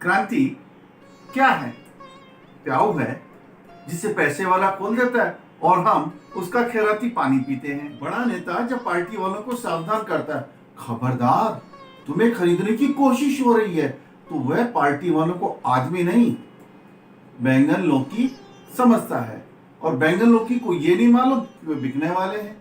क्रांति क्या है? प्याऊ है जिसे पैसे वाला खोल देता है और हम उसका खैराती पानी पीते हैं। बड़ा नेता जब पार्टी वालों को सावधान करता है, खबरदार तुम्हें खरीदने की कोशिश हो रही है, तो वह पार्टी वालों को आदमी नहीं बैंगन लौकी समझता है, और बैंगन लौकी को ये नहीं मालूम कि वे बिकने वाले हैं।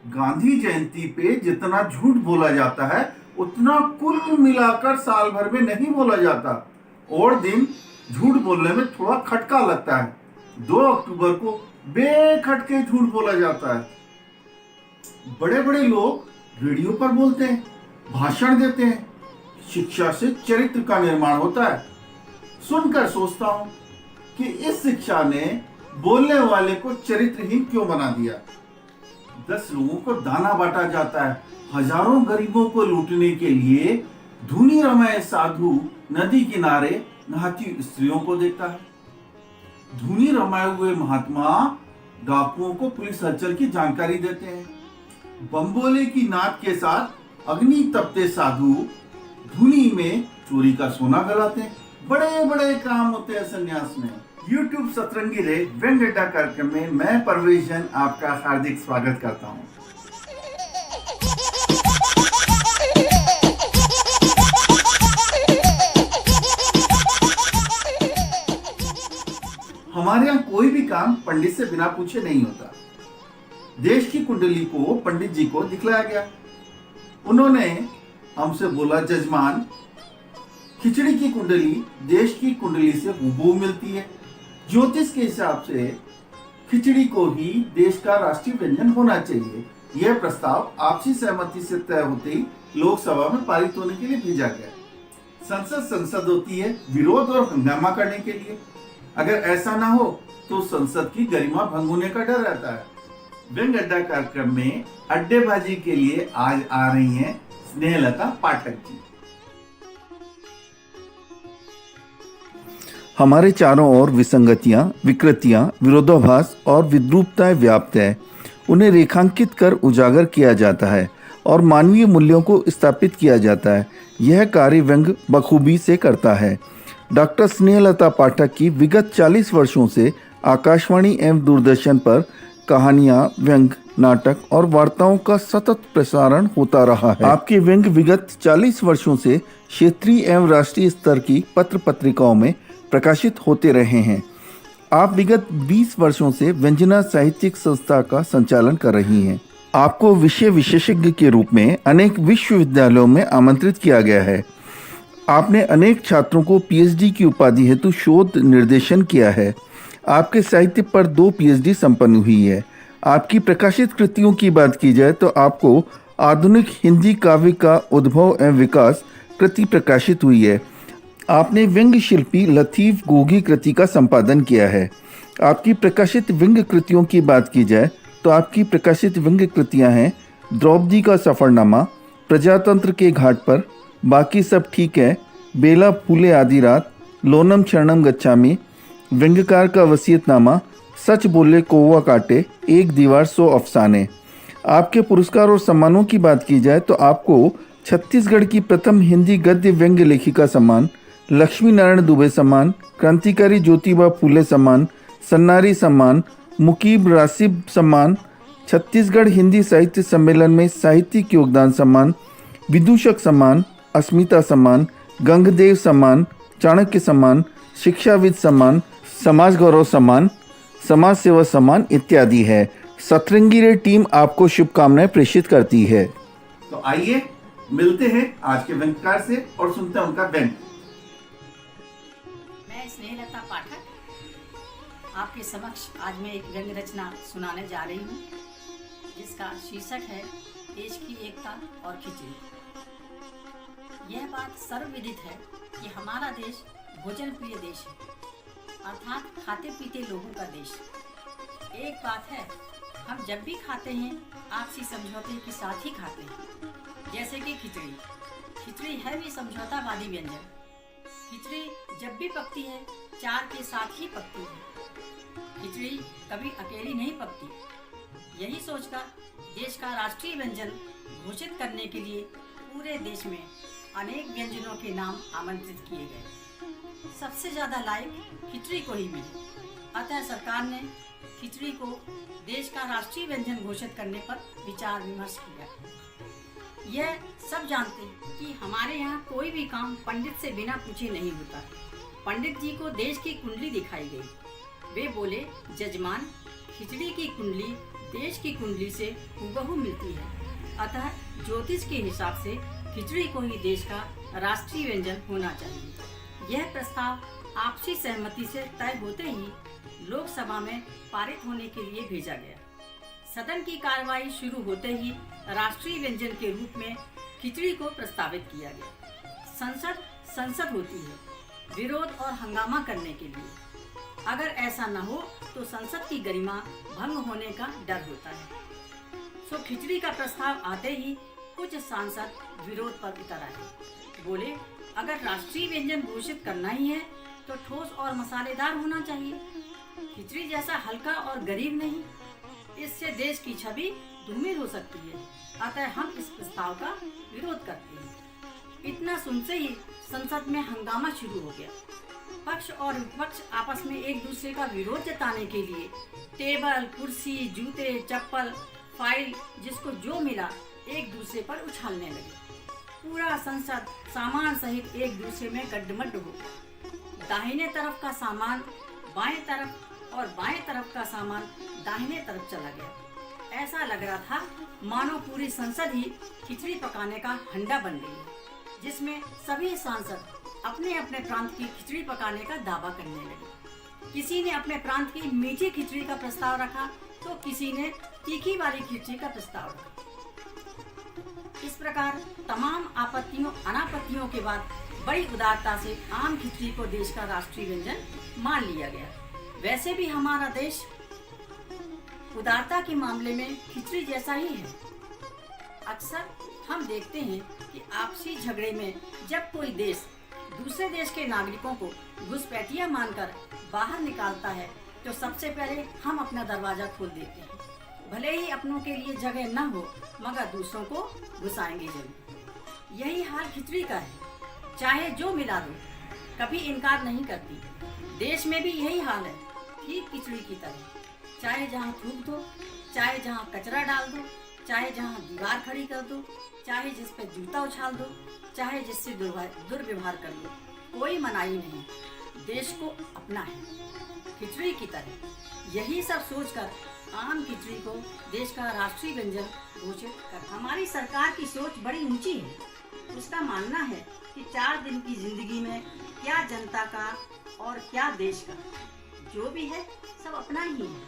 गांधी जयंती पे जितना झूठ बोला जाता है उतना कुल मिलाकर साल भर में नहीं बोला जाता, और दिन झूठ बोलने में थोड़ा खटका लगता है। 2 अक्टूबर को बेखटके झूठ बोला जाता है। बड़े बड़े लोग रेडियो पर बोलते हैं, भाषण देते हैं, शिक्षा से चरित्र का निर्माण होता है। सुनकर सोचता हूं कि इस शिक्षा ने बोलने वाले को चरित्रहीन क्यों बना दिया। 10 लोगों को दाना बांटा जाता है, हजारों गरीबों को लूटने के लिए धुनी रमाए साधु नदी किनारे नहाती स्त्रियों को देखता है। धुनी रमाए हुए महात्मा डाकुओं को पुलिस हलचल की जानकारी देते हैं। बम्बोले की नाद के साथ अग्नि तपते साधु धुनी में चोरी का सोना गलाते हैं। बड़े बड़े काम होते हैं सन्यास में। YouTube सतरंगी रे व्यंग अड्डा कार्यक्रम में मैं परवेश जैन आपका हार्दिक स्वागत करता हूं। हमारे यहाँ कोई भी काम पंडित से बिना पूछे नहीं होता। देश की कुंडली को पंडित जी को दिखलाया गया। उन्होंने हमसे बोला, जजमान खिचड़ी की कुंडली देश की कुंडली से हूबहू मिलती है। ज्योतिष के हिसाब से खिचड़ी को ही देश का राष्ट्रीय व्यंजन होना चाहिए। यह प्रस्ताव आपसी सहमति से तय होते ही लोकसभा में पारित होने के लिए भेजा गया। संसद होती है विरोध और हंगामा करने के लिए। अगर ऐसा ना हो तो संसद की गरिमा भंग होने का डर रहता है। व्यंग अड्डा कार्यक्रम में अड्डेबाजी के लिए आज आ रही हैं स्नेहलता पाठक जी। हमारे चारों ओर विसंगतियां, विकृतियां, विरोधाभास और विद्रूपताएं व्याप्त है। उन्हें रेखांकित कर उजागर किया जाता है और मानवीय मूल्यों को स्थापित किया जाता है। यह कार्य व्यंग बखूबी से करता है। डॉक्टर स्नेहलता पाठक की विगत 40 वर्षों से आकाशवाणी एवं दूरदर्शन पर कहानियां, व्यंग, नाटक और वार्ताओं का सतत प्रसारण होता रहा है। आपके व्यंग विगत 40 वर्षों से क्षेत्रीय एवं राष्ट्रीय स्तर की पत्र पत्रिकाओं में प्रकाशित होते रहे हैं। आप विगत 20 वर्षों से व्यंजना साहित्यिक संस्था का संचालन कर रही हैं। आपको विषय विशेषज्ञ के रूप में अनेक विश्वविद्यालयों में आमंत्रित किया गया है। आपने अनेक छात्रों को पीएचडी की उपाधि हेतु शोध निर्देशन किया है। आपके साहित्य पर 2 पीएचडी संपन्न हुई है। आपकी प्रकाशित कृतियों की बात की जाए तो आपको आधुनिक हिंदी काव्य का उद्भव एवं विकास कृति प्रकाशित हुई है। आपने व्यंग शिल्पी लतीफ गोगी कृति का संपादन किया है। आपकी प्रकाशित व्यंग कृतियों की बात की जाए तो आपकी प्रकाशित व्यंग कृतियां हैं द्रौपदी का सफरनामा, प्रजातंत्र के घाट पर, बाकी सब ठीक है, बेला फूले आधी रात, लोनम शरणम गच्छामि, व्यंग्यकार का वसीयतनामा, सच बोले कौवा काटे, एक दीवार 100 अफसाने। आपके पुरस्कार और सम्मानों की बात की जाए तो आपको छत्तीसगढ़ की प्रथम हिंदी गद्य व्यंग्य लेखिका सम्मान, लक्ष्मी नारायण दुबे सम्मान, क्रांतिकारी ज्योतिबा फूले सम्मान, सन्नारी सम्मान, मुकीब रासिब सम्मान, छत्तीसगढ़ हिंदी साहित्य सम्मेलन में साहित्यिक योगदान सम्मान, विदूषक सम्मान, अस्मिता सम्मान, गंगदेव सम्मान, चाणक्य सम्मान, शिक्षाविद सम्मान, समाज गौरव सम्मान, समाज सेवा सम्मान इत्यादि है। सतरंगी रे टीम आपको शुभकामनाएं प्रेषित करती है। तो आइए मिलते हैं आज के व्यंग्यकार से और सुनते हैं उनका व्यंग। मैं स्नेहलता पाठक आपके समक्ष आज मैं एक व्यंग्य रचना सुनाने जा रही हूँ, जिसका शीर्षक है देश की एकता और खिचड़ी। यह बात सर्वविदित है कि हमारा देश भोजन प्रिय देश है, अर्थात खाते पीते लोगों का देश। एक बात है, हम जब भी खाते हैं आपसी समझौते के साथ ही खाते हैं, जैसे कि खिचड़ी। खिचड़ी है भी समझौतावादी व्यंजन। खिचड़ी जब भी पकती है 4 के साथ ही पकती है। खिचड़ी कभी अकेली नहीं पकती, यही सोचकर देश का राष्ट्रीय व्यंजन घोषित करने के लिए पूरे देश में अनेक व्यंजनों के नाम आमंत्रित किए गए। सबसे ज़्यादा लाइक खिचड़ी को ही मिली। अतः सरकार ने खिचड़ी को देश का राष्ट्रीय व्यंजन घोषित करने पर विचार विमर्श किया। यह सब जानते हैं कि हमारे यहाँ कोई भी काम पंडित से बिना पूछे नहीं होता। पंडित जी को देश की कुंडली दिखाई गई। वे बोले, जजमान, खिचड़ी की कुंडली देश की कुंडली से हूबहू मिलती है। अतः ज्योतिष के हिसाब से खिचड़ी को ही देश का राष्ट्रीय व्यंजन होना चाहिए। यह प्रस्ताव आपसी सहमति से तय होते ही लोकसभा में पारित होने के लिए भेजा गया। सदन की कार्रवाई शुरू होते ही राष्ट्रीय व्यंजन के रूप में खिचड़ी को प्रस्तावित किया गया। संसद होती है विरोध और हंगामा करने के लिए। अगर ऐसा न हो तो संसद की गरिमा भंग होने का डर होता है। सो खिचड़ी का प्रस्ताव आते ही कुछ सांसद विरोध पर उतर आए। बोले, अगर राष्ट्रीय व्यंजन घोषित करना ही है तो ठोस और मसालेदार होना चाहिए। खिचड़ी जैसा हल्का और गरीब नहीं, इससे देश की छवि धूमिल हो सकती है। अतः हम इस प्रस्ताव का विरोध करते हैं। इतना सुनते ही संसद में हंगामा शुरू हो गया। पक्ष और विपक्ष आपस में एक दूसरे का विरोध जताने के लिए टेबल, कुर्सी, जूते, चप्पल, फाइल, जिसको जो मिला एक दूसरे पर उछालने लगे। पूरा संसद सामान सहित एक दूसरे में गड्ढमड्ढ हो गया। दाहिने तरफ का सामान बाएं तरफ और बाएं तरफ का सामान दाहिने तरफ चला गया। ऐसा लग रहा था मानो पूरी संसद ही खिचड़ी पकाने का हंडा बन गई है, जिसमें सभी सांसद अपने अपने प्रांत की खिचड़ी पकाने का दावा करने लगे। किसी ने अपने प्रांत की मीठी खिचड़ी का प्रस्ताव रखा तो किसी ने तीखी वाली खिचड़ी का प्रस्ताव रखा। इस प्रकार तमाम आपत्तियों अनापत्तियों के बाद बड़ी उदारता से आम खिचड़ी को देश का राष्ट्रीय व्यंजन मान लिया गया। वैसे भी हमारा देश उदारता के मामले में खिचड़ी जैसा ही है। अक्सर हम देखते हैं कि आपसी झगड़े में जब कोई देश दूसरे देश के नागरिकों को घुसपैठिया मानकर बाहर निकालता है तो सबसे पहले हम अपना दरवाजा खोल देते हैं। भले ही अपनों के लिए जगह न हो मगर दूसरों को घुसाएंगे जरूर। यही हाल खिचड़ी का है। चाहे जो मिला दो, कभी इनकार नहीं करती। देश में भी यही हाल है, ठीक खिचड़ी की तरह। चाहे जहाँ थूक दो, चाहे जहाँ कचरा डाल दो, चाहे जहाँ दीवार खड़ी कर दो, चाहे जिस पे जूता उछाल दो, चाहे जिससे दुर्व्यवहार कर लो, कोई मनाही नहीं। देश को अपना है, खिचड़ी की तरह। यही सब सोचकर आम खिचड़ी को देश का राष्ट्रीय व्यंजन घोषित कर। हमारी सरकार की सोच बड़ी ऊंची है। उसका मानना है कि 4 दिन की जिंदगी में क्या जनता का और क्या देश का, जो भी है सब अपना ही है।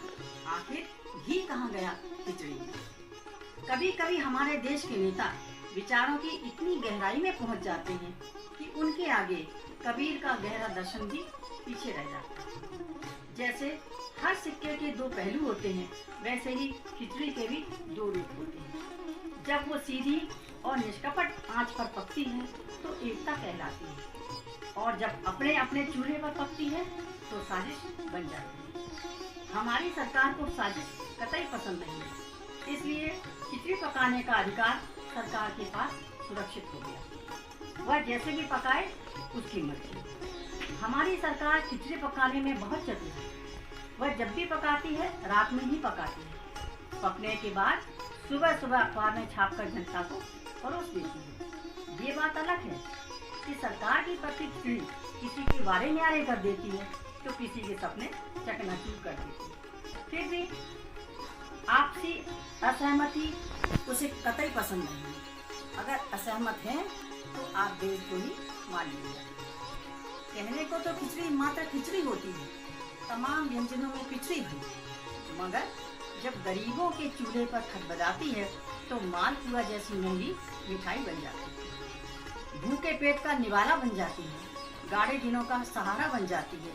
आखिर घी कहाँ गया खिचड़ी में। कभी कभी हमारे देश के नेता विचारों की इतनी गहराई में पहुंच जाते हैं कि उनके आगे कबीर का गहरा दर्शन भी पीछे रह जाता है। जैसे हर सिक्के के 2 पहलू होते हैं, वैसे ही खिचड़ी के भी 2 रूप होते हैं। जब वो सीधी और निष्कपट आंच पर पकती है तो एकता कहलाती है, और जब अपने अपने चूल्हे पर पकती है तो साजिश बन जाती है। हमारी सरकार को साजिश कतई पसंद नहीं है, इसलिए खिचड़ी पकाने का अधिकार सरकार के पास सुरक्षित हो गया। वह जैसे भी पकाए उसकी मर्जी। हमारी सरकार खिचड़ी पकाने में बहुत चतुर है। वह जब भी पकाती है रात में ही पकाती है। पकने के बाद सुबह सुबह अखबार में छापकर जनता को परोस देती है। ये बात अलग है कि सरकार की पकी खिचड़ी किसी के वारे न्यारे कर देती है तो किसी के सपने चकनाचूर कर देती है। फिर भी आपसी असहमति उसे कतई पसंद नहीं है। अगर असहमत हैं तो आप देश को ही मान लीजिए। कहने को तो खिचड़ी मात्र खिचड़ी होती है, तमाम व्यंजनों में पिछड़ी भी, मगर जब गरीबों के चूल्हे पर खटबजाती है तो मालपुआ जैसी महंगी मिठाई बन जाती है। भूखे पेट का निवाला बन जाती है, गाढ़े दिनों का सहारा बन जाती है।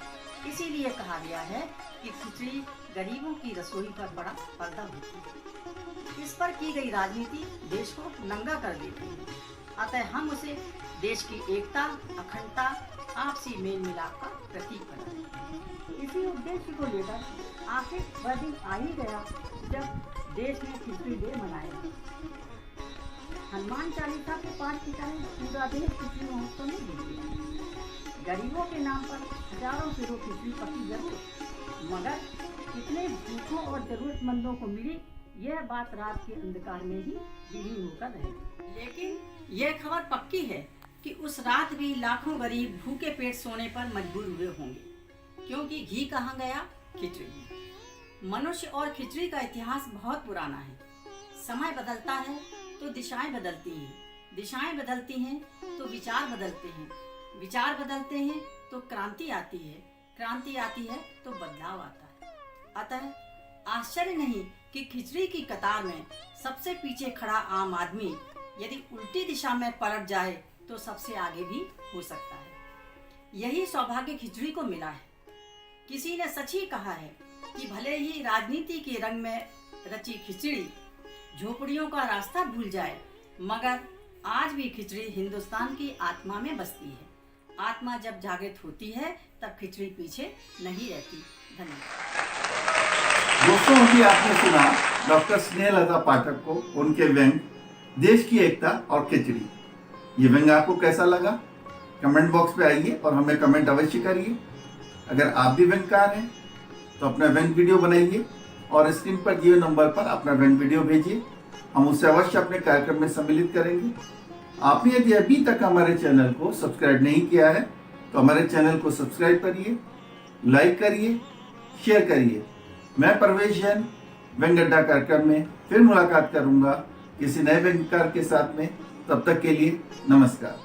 इसीलिए कहा गया है कि खिचड़ी गरीबों की रसोई पर बड़ा पर्दा होती है। इस पर की गई राजनीति देश को नंगा कर देती है। अतः हम उसे देश की एकता, अखंडता, आपसी मेल मिलाप का प्रतीक बनाते हैं। इसी उद्देश्य को लेकर आखिर वह दिन आ ही गया जब देश में खिचड़ी डे मनाया। हनुमान चालीसा के पाठ की तरह पूरा देश खिचड़ी महोत्सव में जुट गया। गरीबों के नाम पर हजारों किलो खिचड़ी पकी जरूर, मगर कितने भूखों और जरूरतमंदों को मिली यह बात रात के अंधकार में ही विलीन होकर रह। लेकिन यह खबर पक्की है कि उस रात भी लाखों गरीब भूखे पेट सोने पर मजबूर हुए होंगे, क्योंकि घी कहाँ गया, खिचड़ी में। मनुष्य और खिचड़ी का इतिहास बहुत पुराना है। समय बदलता है तो दिशाएं बदलती हैं, दिशाएं बदलती हैं तो विचार बदलते हैं, विचार बदलते हैं तो क्रांति आती है, क्रांति आती है तो बदलाव आता है। अतः आश्चर्य नहीं कि खिचड़ी की कतार में सबसे पीछे खड़ा आम आदमी यदि उल्टी दिशा में पलट जाए तो सबसे आगे भी हो सकता है। यही सौभाग्य खिचड़ी को मिला है। किसी ने सच ही कहा है कि भले ही राजनीति के रंग में रची खिचड़ी झोपड़ियों का रास्ता भूल जाए, मगर आज भी खिचड़ी हिंदुस्तान की आत्मा में बसती है। आत्मा जब जागृत होती है तब खिचड़ी पीछे नहीं रहती। धन्यवाद। दोस्तों, अभी आपने सुना डॉक्टर स्नेहलता पाठक को उनके व्यंग देश की एकता और खिचड़ी। ये व्यंग आपको कैसा लगा? कमेंट बॉक्स पे आइए और हमें कमेंट अवश्य करिए। अगर आप भी व्यंगकार हैं तो अपना व्यंग वीडियो बनाइए और स्क्रीन पर दिए नंबर पर अपना व्यंग वीडियो भेजिए। हम उसे अवश्य अपने कार्यक्रम में सम्मिलित करेंगे। आपने यदि अभी तक हमारे चैनल को सब्सक्राइब नहीं किया है तो हमारे चैनल को सब्सक्राइब करिए, लाइक करिए, शेयर करिए। मैं परवेश जैन व्यंग अड्डा कार्यक्रम में फिर मुलाकात करूंगा किसी नए व्यंगकार के साथ में। तब तक के लिए नमस्कार।